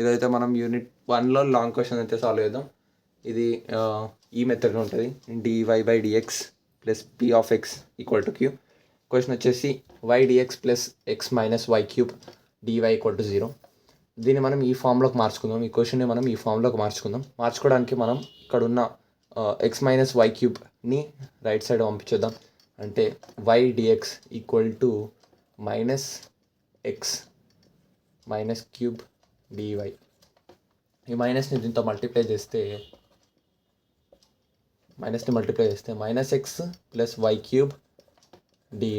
ఇదైతే మనం unit 1లో long question అయితే సాల్వ్ చేద్దాం. ఇది ఈ మెథడ్లో ఉంటుంది. dy/dx plus p(x) = q. Question వచ్చేసి y(dx plus x minus y³ dy = 0). దీన్ని మనం ఈ ఫామ్లోకి మార్చుకుందాం. ఈ క్వశ్చన్ని మనం ఈ ఫామ్లోకి మార్చుకోవడానికి మనం ఇక్కడ ఉన్న x minus y³ right side పంపించేద్దాం. అంటే y(dx) = -x minus cube dy. ఈ మైనస్ని దీంతో మల్టిప్లై చేస్తే -x ప్లస్ y³ dy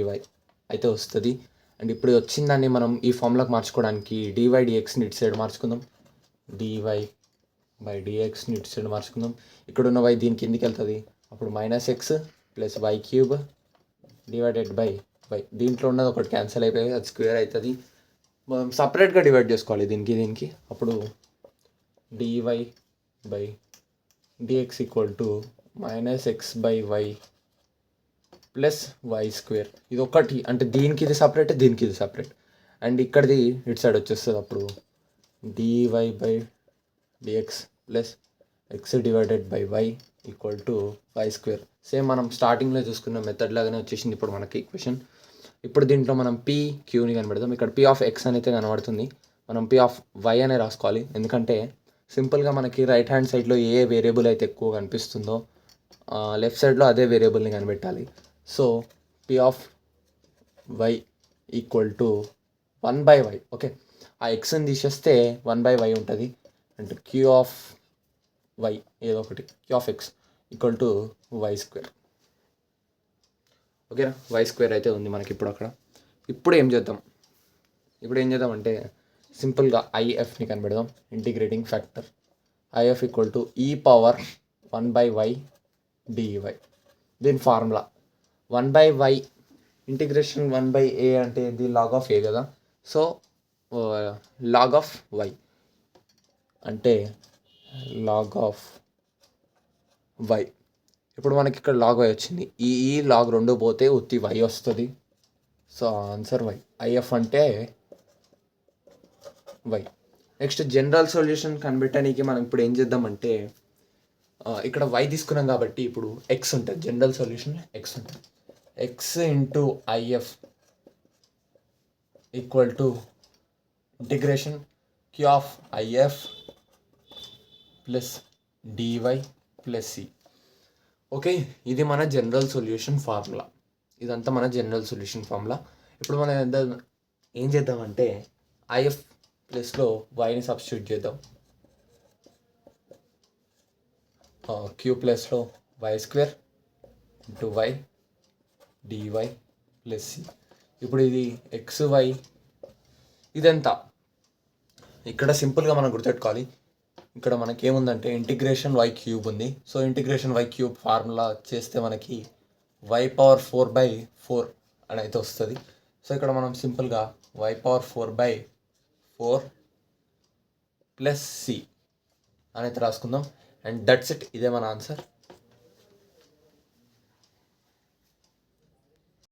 అయితే వస్తుంది. అండ్ ఇప్పుడు వచ్చిన దాన్ని మనం ఈ ఫామ్లోకి మార్చుకోవడానికి dy/dxని ఇటు సైడ్ మార్చుకుందాం. dy/dxని ఇటు సైడ్ మార్చుకుందాం. ఇక్కడ ఉన్న y దీనికి కిందికి వెళ్తుంది. అప్పుడు -x plus y³ divided by y. దీంట్లో ఉన్నది ఒకటి క్యాన్సిల్ అయిపోయి అది స్క్వేర్ అవుతుంది. మనం సపరేట్గా డివైడ్ చేసుకోవాలి దీనికి. అప్పుడు dy/dx = -x/y ప్లస్ y². ఇది ఒకటి, అంటే దీనికి ఇది సపరేట్, దీనికి ఇది సపరేట్. అండ్ ఇక్కడిది ఇటు సైడ్ వచ్చేస్తుంది. అప్పుడు dy/dx plus x divided by y = y². Same మనం స్టార్టింగ్లో చూసుకున్న మెథడ్ లాగానే వచ్చేసింది ఇప్పుడు మనకి క్వశ్చన్. ఇప్పుడు దీంట్లో మనం p/qని కనబెడదాం. ఇక్కడ p(x) అనేది కనబడుతుంది. మనం p(y) అనే రాసుకోవాలి. ఎందుకంటే సింపుల్గా మనకి రైట్ హ్యాండ్ సైడ్లో ఏ వేరియబుల్ అయితే ఎక్కువ కనిపిస్తుందో లెఫ్ట్ సైడ్లో అదే వేరియబుల్ని కనిపెట్టాలి. So p(y) = 1/y. ఓకే, ఆ ఎక్స్ని తీసేస్తే 1/y ఉంటుంది. అంటే q(y) ఏదో ఒకటి q(x) = y². ఓకేనా, y² అయితే ఉంది మనకి ఇప్పుడు అక్కడ. ఇప్పుడు ఏం చేద్దామంటే సింపుల్గా IFని కనిపెడదాం. Integrating factor IF = e⁻1/y dy. దీని ఫార్ములా 1/y ఇంటిగ్రేషన్ 1/a అంటే ఇది log of a కదా. సో log of y అంటే log of y. ఇప్పుడు మనకి ఇక్కడ log y వచ్చింది. ఈ log 2 పోతే ఉత్తి y వస్తుంది. So answer y. IF అంటే y. నెక్స్ట్ జనరల్ సొల్యూషన్ కనిపెట్టడానికి మనం ఇప్పుడు ఏం చేద్దామంటే ఇక్కడ y తీసుకున్నాం కాబట్టి ఇప్పుడు x ఉంటుంది. జనరల్ సొల్యూషన్ x ఉంటుంది. x into IF = integration q(IF) plus dy plus c. Okay, ఇది మన జనరల్ సొల్యూషన్ ఫార్ములా. ఇదంతా మన జనరల్ సొల్యూషన్ ఫార్ములా. ఇప్పుడు మనం ఏం చేద్దామంటే IF ప్లస్లో వైని సబ్స్టిట్యూట్ చేద్దాం. q ప్లస్లో y² into y dy plus c. ఇప్పుడు ఇది xy ఇదంతా ఇక్కడ సింపుల్గా మనం గుర్తుపెట్టుకోవాలి. ఇక్కడ మనకి ఏముందంటే ఇంటిగ్రేషన్ y³ ఉంది. సో ఇంటిగ్రేషన్ y³ ఫార్ములా చేస్తే మనకి y⁴/4 అని అయితే వస్తుంది. సో ఇక్కడ మనం సింపుల్గా y⁴/4 ప్లస్ c అని అయితే రాసుకుందాం. And that's it. ఇదే మన ఆన్సర్.